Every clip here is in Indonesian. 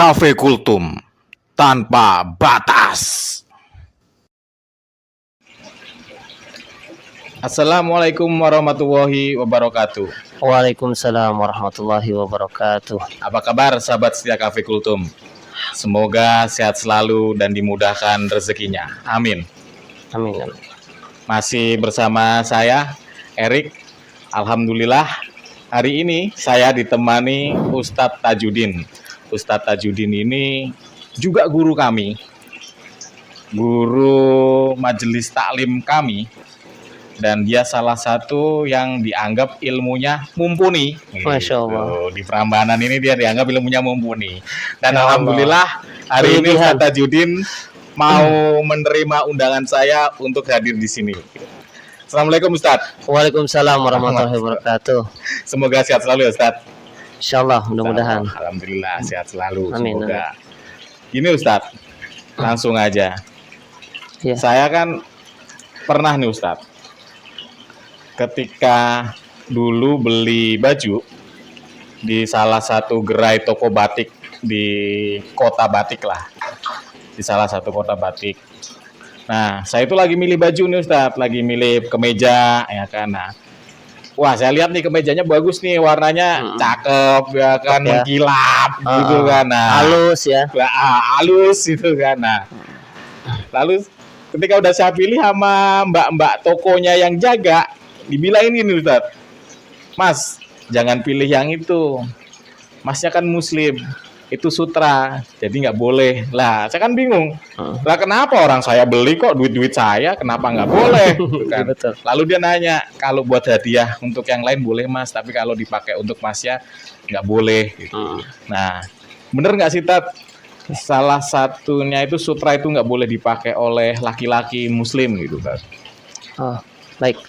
Cafe Kultum tanpa batas. Assalamualaikum warahmatullahi wabarakatuh. Waalaikumsalam warahmatullahi wabarakatuh. Apa kabar sahabat setia Cafe Kultum? Semoga sehat selalu dan dimudahkan rezekinya. Amin. Amin. Masih bersama saya, Erik. Alhamdulillah, hari ini saya ditemani Ustadz Tajudin. Ustadz Tajudin ini juga guru kami, guru majelis taklim kami, dan dia salah satu yang dianggap ilmunya mumpuni. Masya Allah. Di Prambanan ini dia dianggap ilmunya mumpuni. Dan Ya alhamdulillah hari ini Ustadz Tajudin mau menerima undangan saya untuk hadir di sini. Assalamualaikum Ustadz. Waalaikumsalam warahmatullahi wabarakatuh. Semoga sehat selalu ya Ustadz. Insyaallah, mudah-mudahan. Alhamdulillah sehat selalu. Amin. Semoga. Gini Ustadz, langsung aja. Ya. Saya kan pernah nih Ustadz, ketika dulu beli baju di salah satu gerai toko batik di kota batik lah, di salah satu kota batik. Nah, saya itu lagi milih baju nih Ustadz, lagi milih kemeja ya kan. Nah, wah saya lihat nih kemejanya bagus nih, warnanya cakep ya kan, mengkilap gitu kan. Nah, halus ya. Halus itu kan. Nah, lalu ketika udah saya pilih sama mbak-mbak tokonya yang jaga, dibilang ini nih Ustadz, Mas jangan pilih yang itu, Masnya kan muslim, itu sutra, jadi nggak boleh. Lah saya kan bingung, lah kenapa orang saya beli kok duit saya, kenapa nggak boleh gitu kan. Betul. Lalu dia nanya, kalau buat hadiah untuk yang lain boleh Mas, tapi kalau dipakai untuk Masnya nggak boleh gitu. Nah bener nggak sih Tat, salah satunya itu sutra itu nggak boleh dipakai oleh laki-laki muslim gitu Tat? Baik.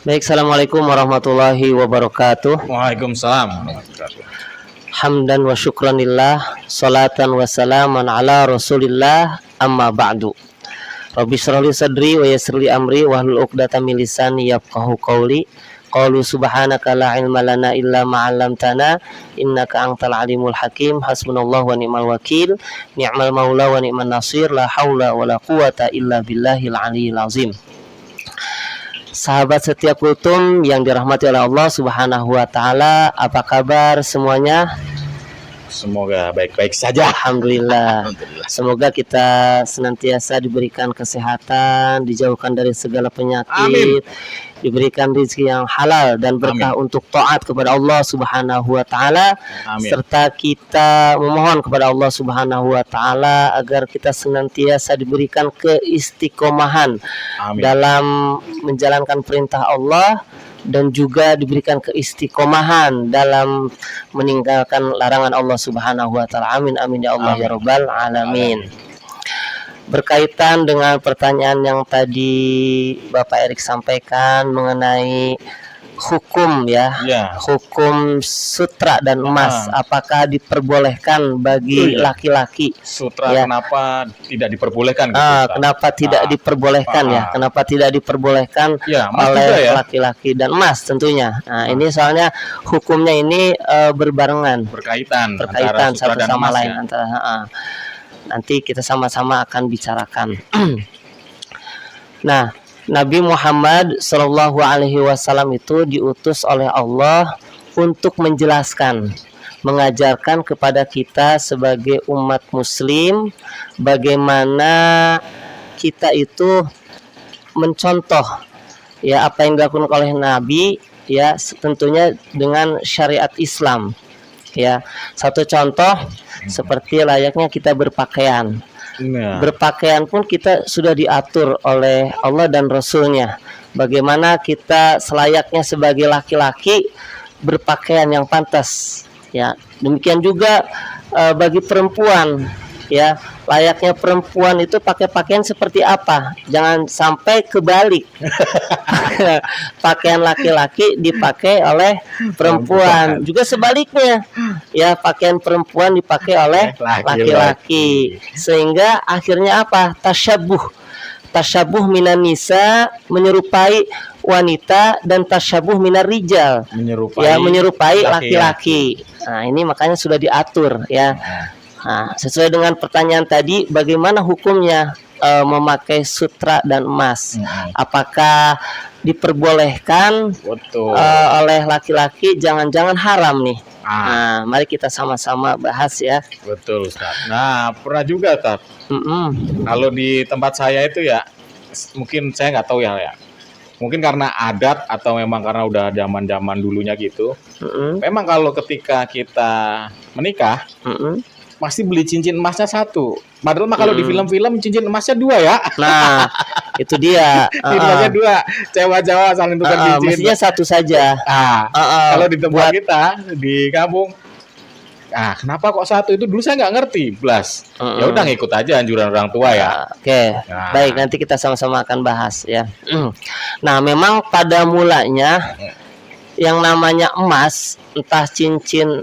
Assalamualaikum warahmatullahi wabarakatuh. Waalaikumsalam. Hamdan wa syukranillah, salatan wa salaman ala rasulillah, amma ba'du. Rabbi shrah li sadri wa yassir li amri wahlul 'uqdatam min lisani yafqahu qawli. Qalu subhanaka la ilma lana illa ma 'allamtana innaka antal alimul hakim. Hasbunallahu wa ni'mal wakil, ni'mal maula wa ni'man nasir, la haula wa la quwata illa billahil aliyil azim. Sahabat setia Kultum yang dirahmati oleh Allah Subhanahu wa taala, apa kabar semuanya? Semoga baik-baik saja. Alhamdulillah. Semoga kita senantiasa diberikan kesehatan, dijauhkan dari segala penyakit, diberikan rezeki yang halal dan berkah untuk taat kepada Allah Subhanahu wa taala, serta kita memohon kepada Allah Subhanahu wa taala agar kita senantiasa diberikan keistiqomahan dalam menjalankan perintah Allah dan juga diberikan keistiqomahan dalam meninggalkan larangan Allah Subhanahu wa taala. Amin amin ya Allah ya rabbal alamin. Berkaitan dengan pertanyaan yang tadi Bapak Erik sampaikan mengenai hukum hukum sutra dan emas, apakah diperbolehkan bagi laki-laki? Sutra kenapa tidak diperbolehkan? Kenapa tidak diperbolehkan Kenapa tidak diperbolehkan oleh laki-laki dan emas tentunya? Nah, ini soalnya hukumnya ini berbarengan, berkaitan satu sama lain nanti kita sama-sama akan bicarakan. Nah, Nabi Muhammad Shallallahu Alaihi Wasallam itu diutus oleh Allah untuk menjelaskan, mengajarkan kepada kita sebagai umat Muslim bagaimana kita itu mencontoh apa yang dilakukan oleh Nabi, tentunya dengan syariat Islam. Satu contoh seperti layaknya kita berpakaian. Berpakaian pun kita sudah diatur oleh Allah dan Rasulnya. Bagaimana kita selayaknya sebagai laki-laki berpakaian yang pantas. Demikian juga bagi perempuan. Layaknya perempuan itu pakai pakaian seperti apa? Jangan sampai kebalik. Pakaian laki-laki dipakai oleh perempuan. Juga sebaliknya. Pakaian perempuan dipakai oleh laki-laki. Sehingga akhirnya apa? Tasyabuh minan nisa, menyerupai wanita dan tasyabuh minar rijal, Menyerupai. ya menyerupai laki-laki. laki-laki. Nah, ini makanya sudah diatur ya. Nah, sesuai dengan pertanyaan tadi, bagaimana hukumnya memakai sutra dan emas? Apakah diperbolehkan Betul. oleh laki-laki? Jangan-jangan haram nih. Ah, Nah, mari kita sama-sama bahas ya. betul, Ustaz. Nah, pernah juga, Ustaz. Kalau di tempat saya itu ya, mungkin saya nggak tahu ya. Mungkin karena adat atau memang karena udah zaman-zaman dulunya gitu. Memang kalau ketika kita menikah, pasti beli cincin emasnya satu. Padahal mah kalau di film-film cincin emasnya dua ya. Nah, itu dia. Cincin emasnya dua. Cewek-cewek saling tukar cincin. Mestinya satu saja. Kalau di tempat kita di kampung, kenapa kok satu? Itu dulu saya nggak ngerti, Blas. Ya udah ngikut aja anjuran orang tua ya. Oke. Nah. Baik, nanti kita sama-sama akan bahas ya. Nah, memang pada mulanya yang namanya emas, entah cincin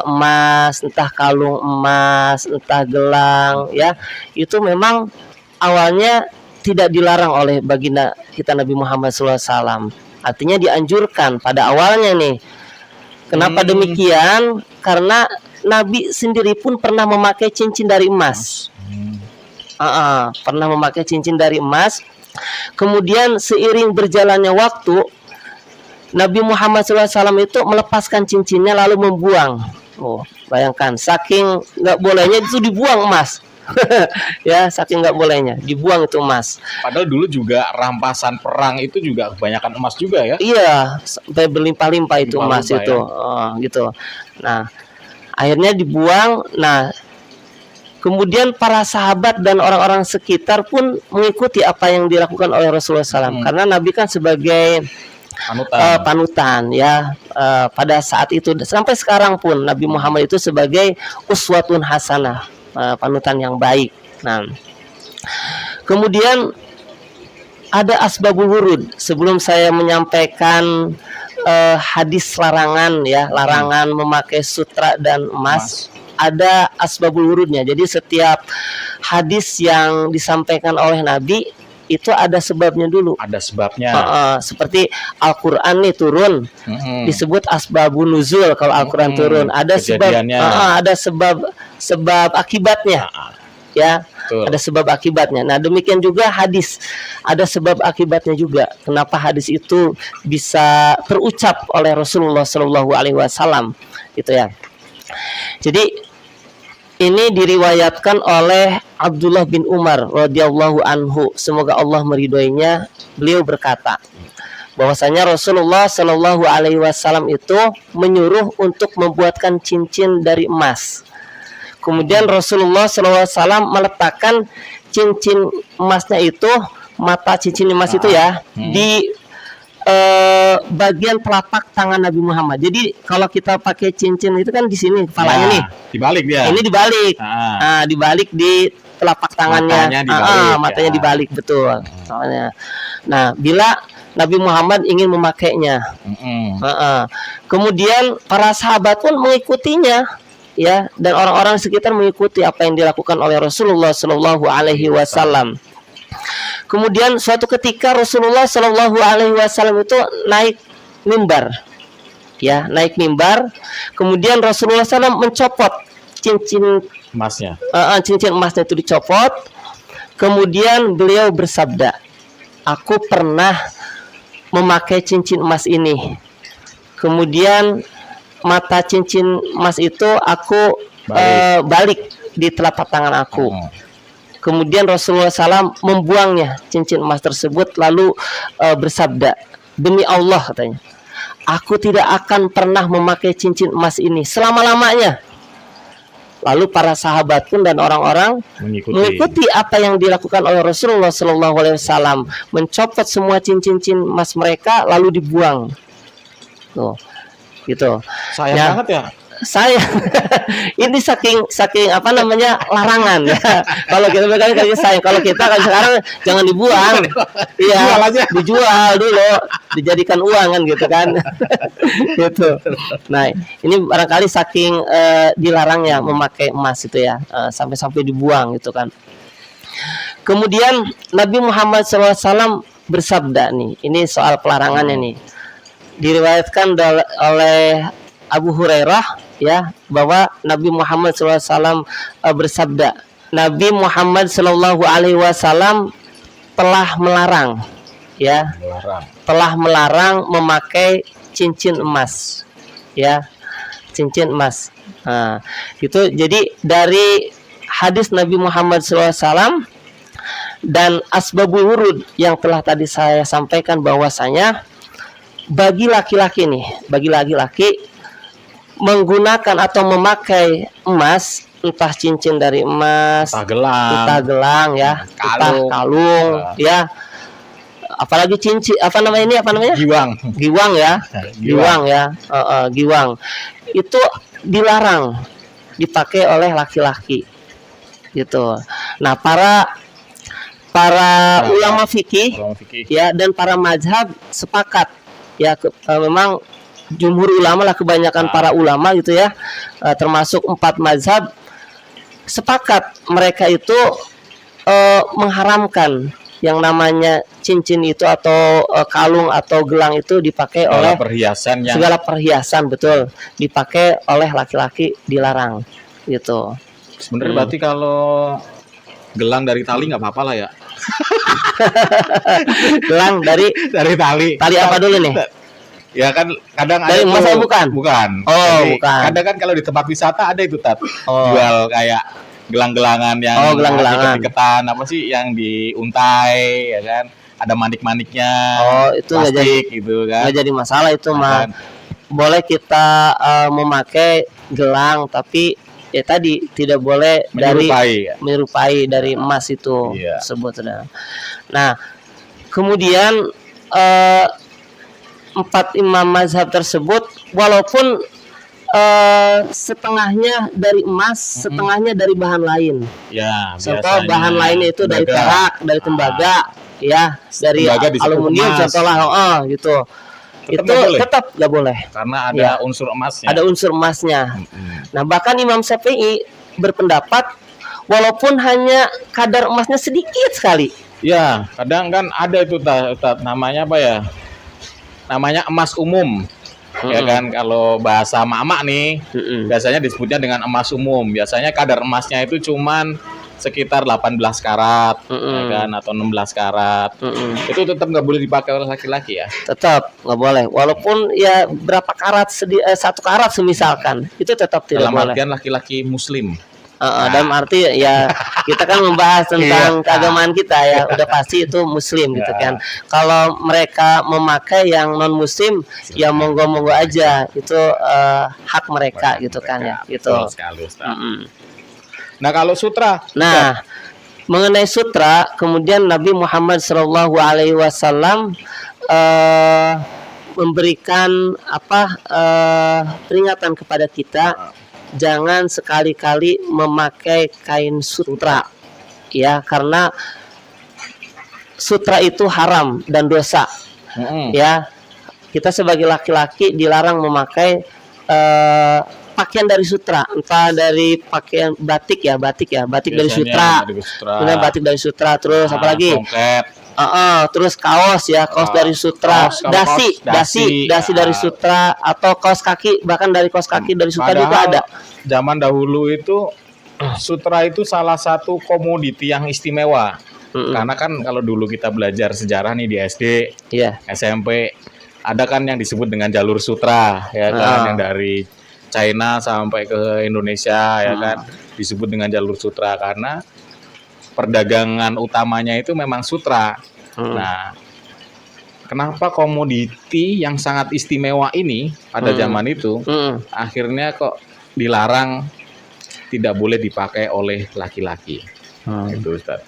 emas, entah kalung emas, entah gelang ya, itu memang awalnya tidak dilarang oleh baginda kita Nabi Muhammad SAW. Artinya dianjurkan pada awalnya nih. Kenapa demikian? Karena Nabi sendiri pun pernah memakai cincin dari emas. Pernah memakai cincin dari emas. Kemudian seiring berjalannya waktu, Nabi Muhammad SAW itu melepaskan cincinnya lalu membuang. Oh, bayangkan, saking nggak bolehnya itu dibuang emas. Ya, saking nggak bolehnya dibuang itu emas. Padahal dulu juga rampasan perang itu juga kebanyakan emas juga ya. Iya, sampai berlimpah-limpah itu emas itu, gitu. Nah, akhirnya dibuang. Nah, kemudian para sahabat dan orang-orang sekitar pun mengikuti apa yang dilakukan oleh Rasulullah SAW. Karena Nabi kan sebagai panutan ya, pada saat itu sampai sekarang pun Nabi Muhammad itu sebagai uswatun hasanah, panutan yang baik. Nah, kemudian ada asbabul wurud. Sebelum saya menyampaikan hadis larangan ya, larangan memakai sutra dan emas, ada asbabul wurudnya. Jadi setiap hadis yang disampaikan oleh Nabi itu ada sebabnya dulu. Ada sebabnya. Seperti Al-Quran nih turun, disebut asbabun nuzul. Kalau Al-Quran turun, ada sebab, ada sebab akibatnya. Ya, betul. Ada sebab akibatnya. Nah, demikian juga hadis, ada sebab akibatnya juga. Kenapa hadis itu bisa terucap oleh Rasulullah SAW, gitu ya. Jadi ini diriwayatkan oleh Abdullah bin Umar radhiyallahu anhu, semoga Allah meridhoinya. Beliau berkata bahwasanya Rasulullah Shallallahu alaihi wasallam itu menyuruh untuk membuatkan cincin dari emas. Kemudian Rasulullah Shallallahu alaihi wasallam meletakkan cincin emasnya itu, mata cincin emas itu ya, di bagian telapak tangan Nabi Muhammad. Jadi kalau kita pakai cincin itu kan di sini kepalanya nih. Dibalik dia. Ini dibalik. Dibalik di telapak tangannya. Matanya dibalik, betul. Soalnya. Nah, bila Nabi Muhammad ingin memakainya, kemudian para sahabat pun mengikutinya, ya, dan orang-orang sekitar mengikuti apa yang dilakukan oleh Rasulullah Shallallahu alaihi wasallam. Kemudian suatu ketika Rasulullah Shallallahu alaihi wasallam itu naik mimbar. Ya, naik mimbar. Kemudian Rasulullah SAW mencopot cincin emasnya. Cincin emasnya itu dicopot. Kemudian beliau bersabda, "Aku pernah memakai cincin emas ini. Kemudian mata cincin emas itu aku balik di telapak tangan aku." Kemudian Rasulullah SAW membuangnya cincin emas tersebut, lalu bersabda, "Demi Allah," katanya, "aku tidak akan pernah memakai cincin emas ini selama-lamanya." Lalu para sahabat pun dan orang-orang mengikuti apa yang dilakukan oleh Rasulullah SAW, mencopot semua cincin emas mereka lalu dibuang. Tuh, gitu. Sayang banget ya. Saya ini saking apa namanya larangan ya. Kalau kita kan sayang, kalau kita kan sekarang jangan dibuang. Iya, dijual dulu, dijadikan uang kan gitu kan. Gitu. Nah, ini barangkali saking dilarangnya memakai emas itu ya, sampai dibuang gitu kan. Kemudian Nabi Muhammad SAW bersabda nih. Ini soal pelarangannya nih. Diriwayatkan oleh Abu Hurairah ya bahwa Nabi Muhammad SAW bersabda, Nabi Muhammad SAW telah melarang ya, telah melarang memakai cincin emas ya, cincin emas. Nah, itu jadi dari hadis Nabi Muhammad SAW dan asbabul wurud yang telah tadi saya sampaikan bahwasanya bagi laki-laki nih, bagi laki-laki menggunakan atau memakai emas, entah cincin dari emas, entah gelang ya, entah kalung ya, apalagi cincin apa namanya giwang ya, giwang ya, giwang itu dilarang dipakai oleh laki-laki gitu. Nah, para ulama fikih ya dan para mazhab sepakat ya, memang jumhur ulama lah, kebanyakan para ulama gitu ya, termasuk 4 mazhab sepakat mereka itu mengharamkan yang namanya cincin itu atau kalung atau gelang itu dipakai oleh perhiasan segala perhiasan, betul, dipakai oleh laki-laki, dilarang gitu. Sebenarnya berarti kalau gelang dari tali nggak apa-apa lah ya. Gelang dari tali apa dulu nih? Ya kan kadang dari emas saya bukan. Jadi, bukan. Kadang kan kalau di tempat wisata ada itu jual kayak gelang-gelangan yang diketan apa sih yang diuntai ya kan, ada manik-maniknya. Itu nggak jadi gitu kan. Nggak jadi masalah itu mah. Boleh kita memakai gelang tapi ya tadi tidak boleh menyerupai dari emas itu tersebut. Nah, kemudian 4 imam mazhab tersebut walaupun setengahnya dari emas, setengahnya dari bahan lain. Ya, contoh bahan lainnya itu dari perak, dari tembaga, ya, dari aluminium contohlah, gitu. Tetap nggak boleh. Karena ada unsur emasnya. Ada unsur emasnya. Nah, bahkan Imam Syafi'i berpendapat walaupun hanya kadar emasnya sedikit sekali. Ya, kadang kan ada itu namanya apa ya? Namanya emas umum. Ya kan, kalau bahasa mak-mak nih, biasanya disebutnya dengan emas umum. Biasanya kadar emasnya itu cuman sekitar 18 karat, ya kan, atau 16 karat. Itu tetap nggak boleh dipakai oleh laki-laki ya? Tetap nggak boleh. Walaupun ya berapa karat, 1 karat semisalkan, itu tetap tidak boleh. Dalam artian laki-laki muslim. Dalam arti ya kita kan membahas tentang keagamaan kita ya, udah pasti itu muslim gitu kan. Kalau mereka memakai yang non muslim ya monggo-monggo aja, itu hak mereka gitu kan ya, gitu. Nah, kalau sutra. Nah, mengenai sutra, kemudian Nabi Muhammad SAW memberikan peringatan kepada kita, jangan sekali-kali memakai kain sutra ya, karena sutra itu haram dan dosa. Ya, kita sebagai laki-laki dilarang memakai pakaian dari sutra, entah dari pakaian batik dari sutra, kemudian batik dari sutra, terus apalagi terus kaos dari sutra, dasi dari sutra, atau kaos kaki, bahkan dari kaos kaki dari sutra juga ada. Zaman dahulu itu sutra itu salah satu komoditi yang istimewa. Karena kan kalau dulu kita belajar sejarah nih di SD, SMP, ada kan yang disebut dengan jalur sutra, ya kan, yang dari China sampai ke Indonesia, ya kan, disebut dengan jalur sutra karena perdagangan utamanya itu memang sutra. Nah, kenapa komoditi yang sangat istimewa ini pada zaman itu akhirnya kok dilarang, tidak boleh dipakai oleh laki-laki? Itu Ustaz.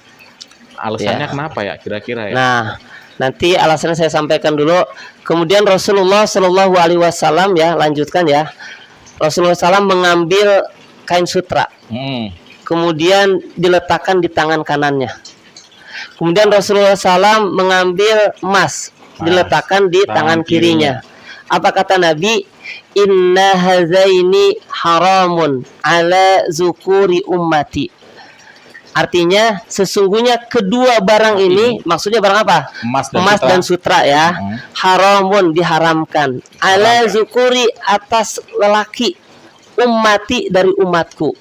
Alasannya kenapa ya kira-kira ya? Nah, nanti alasannya saya sampaikan dulu. Kemudian Rasulullah SAW ya, lanjutkan ya. Rasulullah SAW mengambil kain sutra, kemudian diletakkan di tangan kanannya. Kemudian Rasulullah SAW mengambil emas, diletakkan di tangan kirinya. Apa kata Nabi? Inna hazaini haramun ala zukuri ummati. Artinya sesungguhnya kedua barang ini, maksudnya barang apa? Emas Dan sutra ya. Haramun, diharamkan. Ala zukuri, atas lelaki, ummati, dari umatku.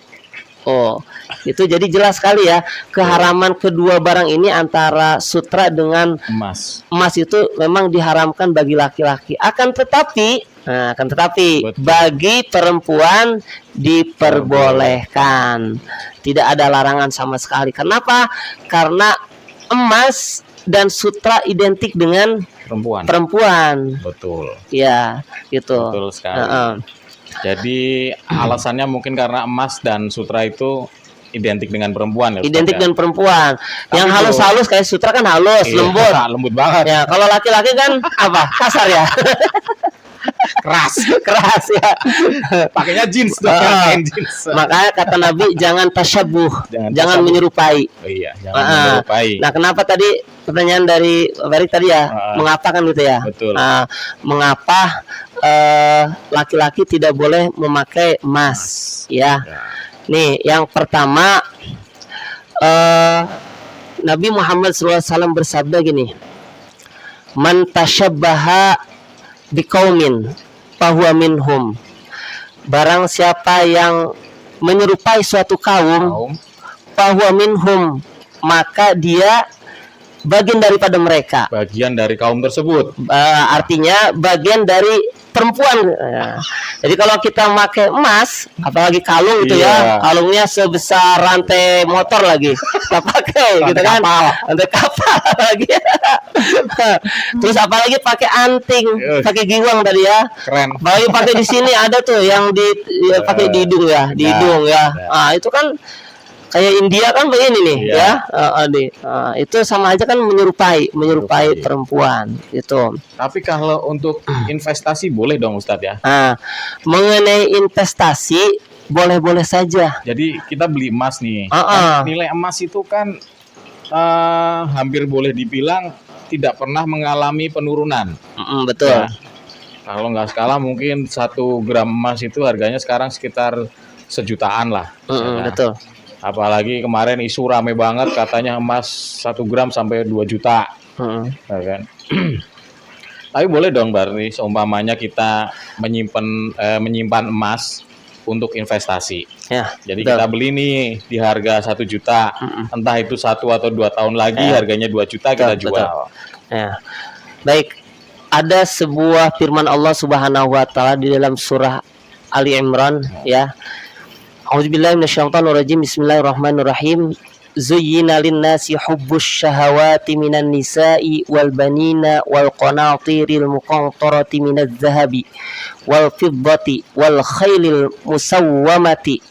Oh, itu jadi jelas sekali ya keharaman kedua barang ini antara sutra dengan emas. Emas itu memang diharamkan bagi laki-laki. Akan tetapi Betul. bagi perempuan diperbolehkan. Tidak ada larangan sama sekali. Kenapa? Karena emas dan sutra identik dengan perempuan. Betul. Ya, gitu. Betul sekali. Jadi alasannya mungkin karena emas dan sutra itu identik dengan perempuan ya. Identik dengan perempuan. Tapi yang halus-halus kayak sutra kan halus, lembut. Lembut banget. Ya, kalau laki-laki kan apa? Kasar ya. Keras ya. Pakainya jeans tuh. Jeans. Makanya kata Nabi jangan tasyabuh, jangan menyerupai. Oh iya, jangan menyerupai. Nah, kenapa tadi pertanyaan dari Barik tadi ya, mengapa kan gitu ya? Betul. Mengapa laki-laki tidak boleh memakai emas? Ya. Nih, yang pertama Nabi Muhammad SAW bersabda gini, man tasyabbaha biqaumin fahuwa minhum. Barang siapa yang menyerupai suatu kaum, fahuwa minhum, maka dia bagian daripada mereka. Bagian dari kaum tersebut. Artinya bagian dari perempuan. Jadi kalau kita pakai emas, apalagi kalung gitu ya, kalungnya sebesar rantai motor lagi, kita pakai gitu kan, rantai kapal lagi. Terus apalagi pakai anting, pakai giwang tadi ya. Keren. Apalagi pakai di sini ada tuh yang pakai di hidung ya, di hidung ya. Itu kan kayak India kan begini nih ya. Itu sama aja kan menyerupai perempuan itu. Tapi kalau untuk investasi boleh dong Ustadz ya. Mengenai investasi boleh-boleh saja. Jadi kita beli emas nih. Nilai emas itu kan hampir boleh dibilang tidak pernah mengalami penurunan. Betul. Ya. Kalau nggak salah mungkin 1 gram emas itu harganya sekarang sekitar 1 jutaan lah. Betul. Apalagi kemarin isu rame banget katanya emas 1 gram sampai 2 juta. Ya kan? Tapi boleh dong berarti seumpamanya kita menyimpan emas untuk investasi. Ya, jadi kita beli nih di harga 1 juta. Entah itu 1 atau 2 tahun lagi harganya 2 juta kita jual. Ya. Baik, ada sebuah firman Allah Subhanahu wa taala di dalam surah Ali Imran ya. A'udzubillahi minasyaitonirrajim. Bismillahirrahmanirrahim. Zuyyina lin-nasi hubbus syahawati minan nisa'i wal banina wal qanatiril muqantarati minadh dhahabi wal fiddati wal khailil musawwamati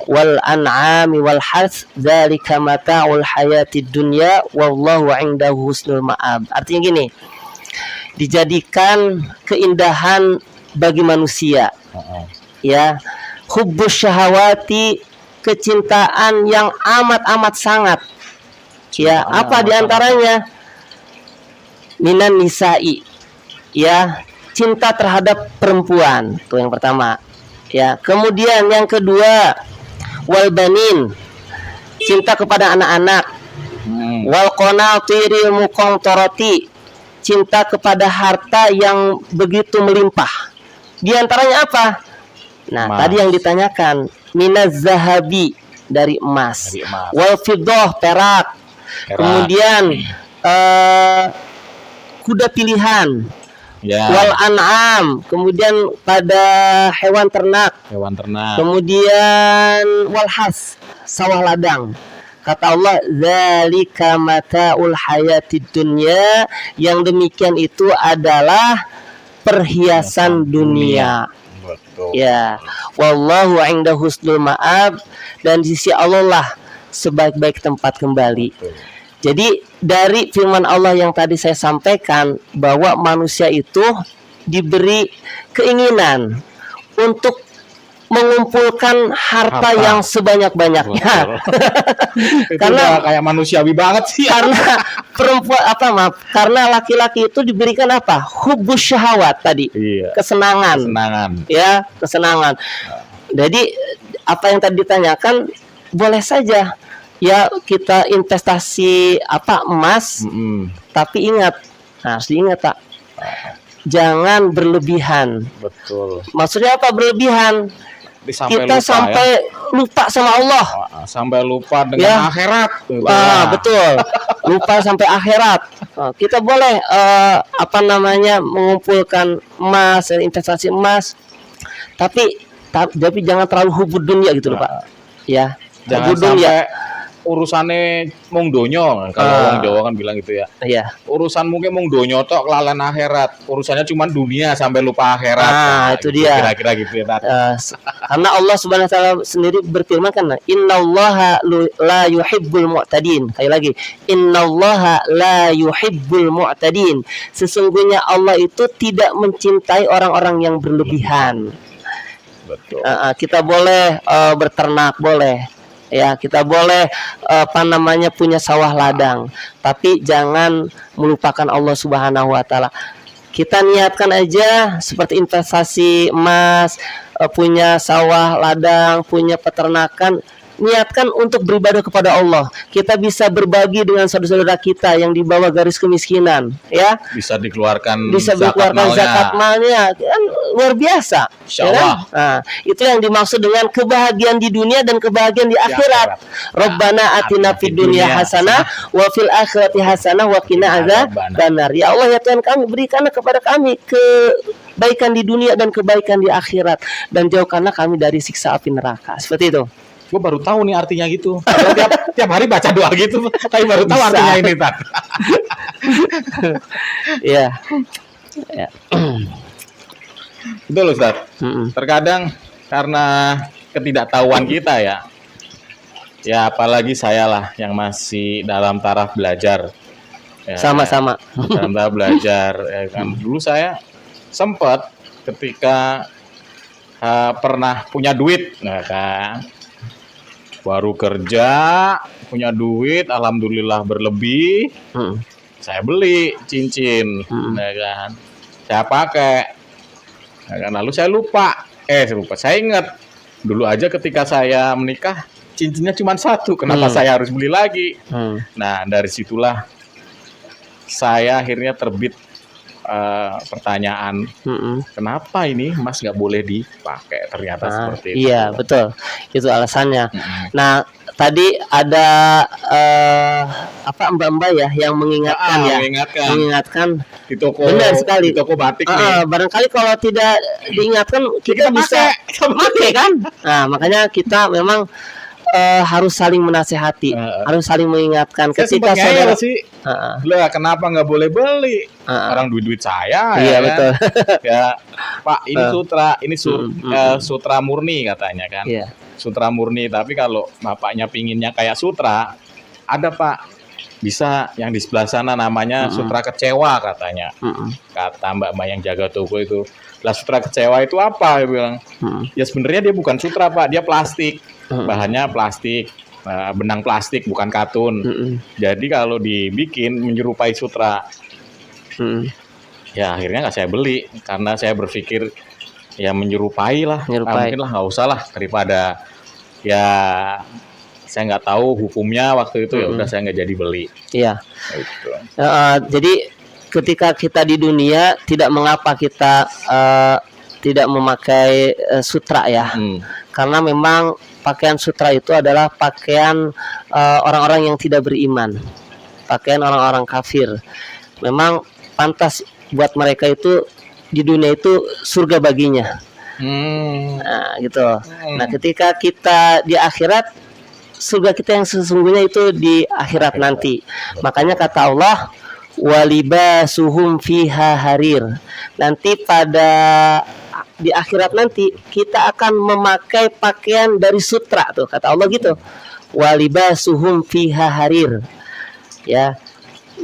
wal an'ami wal harth dzalika mata'ul hayatid dunya wallahu 'indahu husnul ma'ab. Artinya gini, dijadikan keindahan bagi manusia. Ya. Hubbus syahawati, kecintaan yang amat sangat. Ya, apa diantaranya? Minan nisa'i. Ya, cinta terhadap perempuan. Itu yang pertama. Ya, kemudian yang kedua, wal banin, cinta kepada anak-anak. Wal qanatiril muqantarati, cinta kepada harta yang begitu melimpah. Di antaranya apa? Nah, tadi yang ditanyakan, minaz zahabi, dari emas. Wal fiddah, perak. Kemudian kuda pilihan. Wal an'am, kemudian pada hewan ternak. Kemudian wal has, sawah ladang. Kata Allah, dzalika mata'ul hayatid dunya, yang demikian itu adalah perhiasan dunia. Ya, wallahu 'indahu husnul ma'ab, dan di sisi Allah lah sebaik-baik tempat kembali. Jadi dari firman Allah yang tadi saya sampaikan bahwa manusia itu diberi keinginan untuk mengumpulkan harta yang sebanyak-banyaknya. Karena kayak manusiawi banget sih. Karena perempuan karena laki-laki itu diberikan apa? Hubbus syahawat tadi. Kesenangan. Ya, kesenangan. Jadi apa yang tadi ditanyakan boleh saja ya kita investasi apa emas, tapi ingat, harus diingat Pak, jangan berlebihan. Betul. Maksudnya apa berlebihan? Kita Lupa, sampai lupa sama Allah. Sampai lupa dengan Ya. akhirat. Betul. Lupa sampai akhirat. Kita boleh mengumpulkan emas, investasi emas, tapi jangan terlalu hubud dunia gitu loh Pak. Ya. Jangan Hubud sampai dunia. urusannya mung donyo, kalau orang Jawa kan bilang gitu ya. Iya. Urusan mungkin mung donyo tok kelalen akhirat. Urusannya cuma dunia sampai lupa akhirat. Itu dia. Kira-kira gitu ya, Tat. Karena Allah Subhanahu wa taala sendiri berfirman kan, innallaha la yuhibbul mu'tadin. Kayak lagi, innallaha la yuhibbul mu'tadin. Sesungguhnya Allah itu tidak mencintai orang-orang yang berlebihan. Betul. Kita boleh berternak, boleh. Ya, kita boleh punya sawah ladang, tapi jangan melupakan Allah Subhanahu wa taala. Kita niatkan aja seperti investasi emas, punya sawah ladang, punya peternakan, niatkan untuk beribadah kepada Allah. Kita bisa berbagi dengan saudara-saudara kita yang di bawah garis kemiskinan, ya. Bisa dikeluarkan zakat malnya, kan luar biasa. Insyaallah. Ya kan? Itu yang dimaksud dengan kebahagiaan di dunia dan kebahagiaan di akhirat. Rabbana atina fid dunya hasanah wa fil akhirati hasanah wa qina adzabannar. Ya Allah, ya Tuhan kami, berikanlah kepada kami kebaikan di dunia dan kebaikan di akhirat, dan jauhkanlah kami dari siksa api neraka. Seperti itu. Gue baru tahu nih artinya gitu. Tiap hari baca doa gitu, tapi baru tahu artinya ini, Tat. Iya. Betul, Ustaz. Terkadang karena ketidaktahuan kita ya. Ya apalagi saya lah yang masih dalam taraf belajar. Ya, Sama-sama. Dalam taraf belajar ya kan. Dulu saya sempat ketika pernah punya duit, nah kan. Baru kerja, punya duit, alhamdulillah berlebih. Saya beli cincin, ya kan. Saya pakai. Ya kan? Lalu saya lupa. Saya ingat. Dulu aja ketika saya menikah, cincinnya cuma satu. Kenapa saya harus beli lagi? Nah, dari situlah saya akhirnya terbit pertanyaan, kenapa ini emas nggak boleh dipakai? Ternyata seperti itu. Iya, betul. Itu alasannya. Nah, tadi ada mbak-mbak ya yang mengingatkan di toko. Benar sekali. Di toko batik nih. Barangkali kalau tidak diingatkan kita bisa pakai kan? Nah, makanya kita memang harus saling menasehati, harus saling mengingatkan. Ketika saudara sih, lah kenapa nggak boleh beli? Orang duit saya. Iya, ya, betul. Ya, Pak, ini sutra murni katanya kan. Iya. Sutra murni. Tapi kalau bapaknya pinginnya kayak sutra, ada Pak. Bisa yang di sebelah sana namanya sutra kecewa katanya. Kata mbak-mbak yang jaga toko itu. Lah sutra kecewa itu apa? Dia bilang. Ya sebenarnya dia bukan sutra Pak, dia plastik. Bahannya plastik, benang plastik bukan katun. Jadi kalau dibikin menyerupai sutra, ya akhirnya nggak saya beli karena saya berpikir ya menyerupai lah. Mungkin lah nggak usah lah daripada ya saya nggak tahu hukumnya waktu itu ya udah saya nggak jadi beli. Iya. Gitu. Jadi ketika kita di dunia tidak mengapa kita tidak memakai sutra ya, karena memang pakaian sutra itu adalah pakaian orang-orang yang tidak beriman, pakaian orang-orang kafir. Memang pantas buat mereka itu di dunia itu surga baginya. Nah, gitu. Nah, ketika kita di akhirat, surga kita yang sesungguhnya itu di akhirat nanti. Makanya kata Allah, walibasuhum fiha harir. Nanti di akhirat nanti kita akan memakai pakaian dari sutra tuh, kata Allah gitu. Walibasuhum fiha harir. Ya.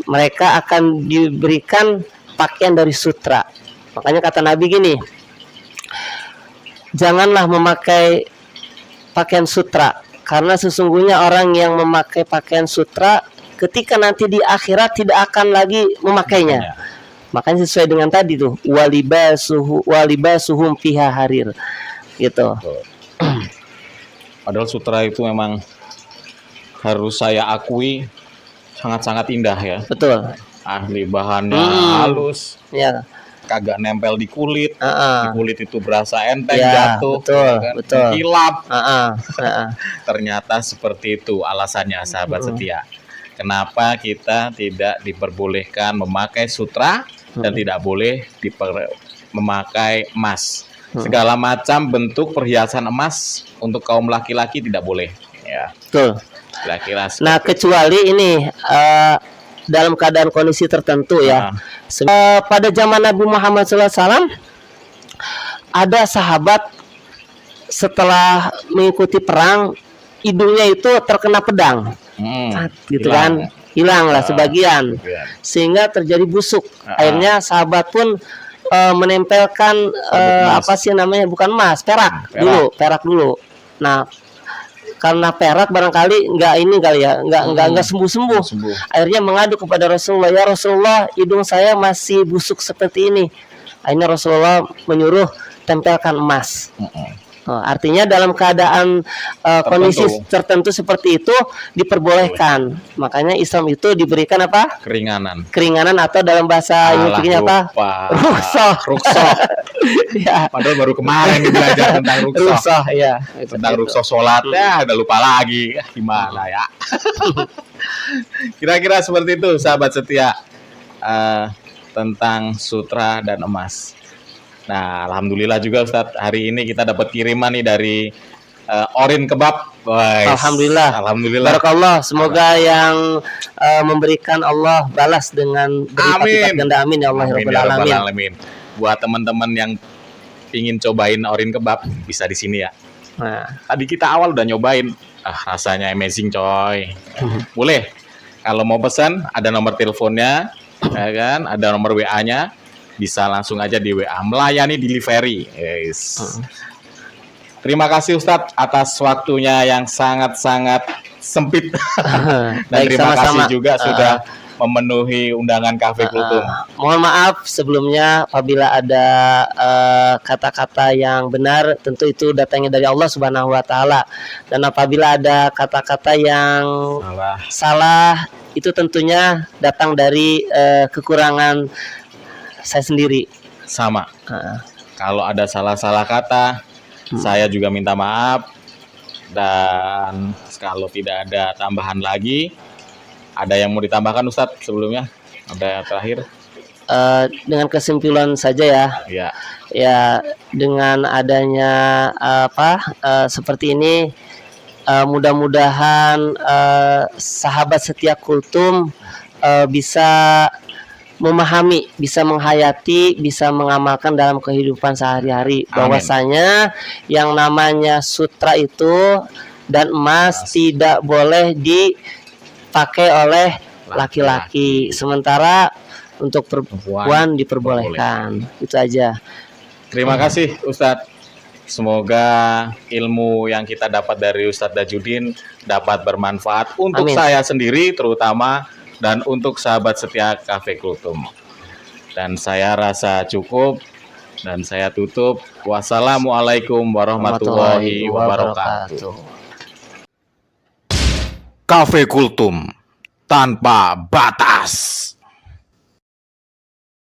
Mereka akan diberikan pakaian dari sutra. Makanya kata Nabi gini, janganlah memakai pakaian sutra, karena sesungguhnya orang yang memakai pakaian sutra ketika nanti di akhirat tidak akan lagi memakainya. Makanya sesuai dengan tadi tuh, walibasuhum fiha harir. Gitu. Padahal sutra itu memang harus saya akui sangat-sangat indah ya. Betul. Asli bahannya Hmm. halus, Ya. kagak nempel di kulit. Di Heeh. kulit itu berasa enteng, Ya, jatuh, betul, ya kan? betul. Kilap. Heeh. Heeh. Ternyata seperti itu alasannya, sahabat setia. Kenapa kita tidak diperbolehkan memakai sutra dan tidak boleh memakai emas. Segala macam bentuk perhiasan emas untuk kaum laki-laki tidak boleh. Ya, Betul. kira-kira Nah, kecuali ini dalam keadaan kondisi tertentu ya. Pada zaman Nabi Muhammad SAW ada sahabat setelah mengikuti perang, hidungnya itu terkena pedang, gitu kan, hilang lah sebagian, sehingga terjadi busuk. Akhirnya sahabat pun menempelkan apa sih namanya, bukan emas, perak dulu. Nah, karena perak barangkali nggak ini kali ya, nggak sembuh. Akhirnya mengadu kepada Rasulullah, ya Rasulullah, hidung saya masih busuk seperti ini. Akhirnya Rasulullah menyuruh tempelkan emas. Artinya dalam keadaan kondisi tertentu seperti itu diperbolehkan. Makanya Islam itu diberikan apa? Keringanan atau dalam bahasa Inggrisnya apa? Rukhsah. Ya. Padahal baru kemarin belajar tentang rukhsah. Ya. Tentang rukhsah sholat ya, udah lupa lagi. Gimana ya? Kira-kira seperti itu, sahabat setia, tentang sutra dan emas. Nah, alhamdulillah juga Ustadz, hari ini kita dapat kiriman nih dari Orin Kebab. Alhamdulillah. Barakallah. Semoga yang memberikan Allah balas dengan berlipat ganda. Amin ya Allah ya Rabbal alamin. Buat teman-teman yang ingin cobain Orin Kebab, bisa di sini ya. Nah, tadi kita awal udah nyobain, rasanya amazing coy. Boleh, kalau mau pesan ada nomor teleponnya, ya kan? Ada nomor WA-nya. Bisa langsung aja di WA, melayani delivery. Yes. Terima kasih Ustadz atas waktunya yang sangat-sangat sempit. Dan terima kasih juga sudah memenuhi undangan Cafe Kultum. Mohon maaf sebelumnya apabila ada kata-kata yang benar, tentu itu datangnya dari Allah Subhanahu wa taala. Dan apabila ada kata-kata yang salah, itu tentunya datang dari kekurangan saya sendiri. Sama. Kalau ada salah-salah kata, saya juga minta maaf. Dan kalau tidak ada tambahan lagi, ada yang mau ditambahkan Ustadz sebelumnya? Ada terakhir? Dengan kesimpulan saja ya. Ya, dengan adanya seperti ini, mudah-mudahan sahabat setia Kultum bisa memahami, bisa menghayati, bisa mengamalkan dalam kehidupan sehari-hari. Bahwasanya yang namanya sutra itu dan emas tidak boleh dipakai oleh laki-laki, sementara untuk perempuan diperbolehkan. Itu aja. Terima kasih Ustadz. Semoga ilmu yang kita dapat dari Ustadz Dajudin dapat bermanfaat untuk saya sendiri terutama, dan untuk sahabat setia Cafe Kultum. Dan saya rasa cukup dan saya tutup. Wassalamualaikum warahmatullahi wabarakatuh. Cafe Kultum tanpa batas.